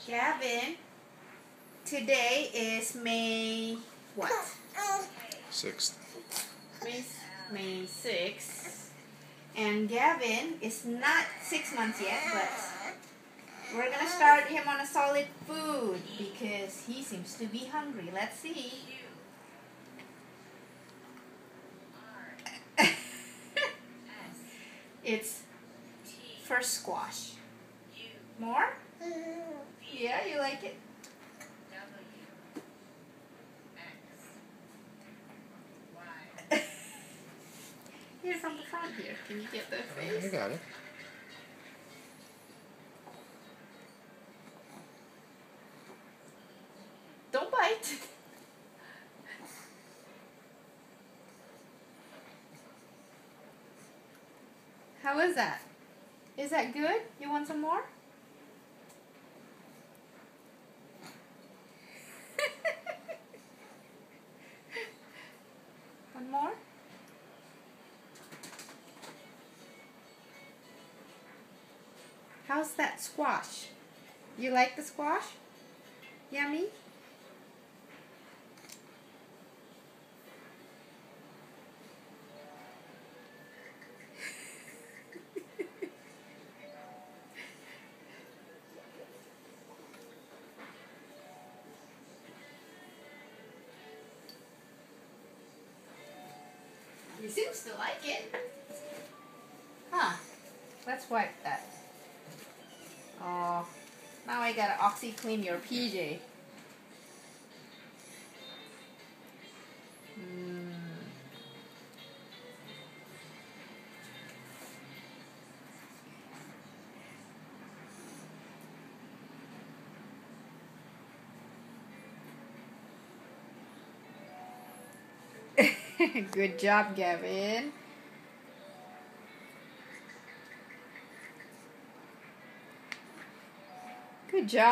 Gavin, today is May what? 6th. May 6th. And Gavin is not 6 months yet, but we're gonna start him on a solid food because he seems to be hungry. Let's see. It's first squash. More? Yeah, you like it? Here from the front here. Can you get the face? I got it. Don't bite. How is that? Is that good? You want some more? One more? How's that squash? You like the squash? Yummy? He seems to like it. Huh. Let's wipe that. Oh, now I gotta OxiClean your PJ. Good job, Gavin. Good job.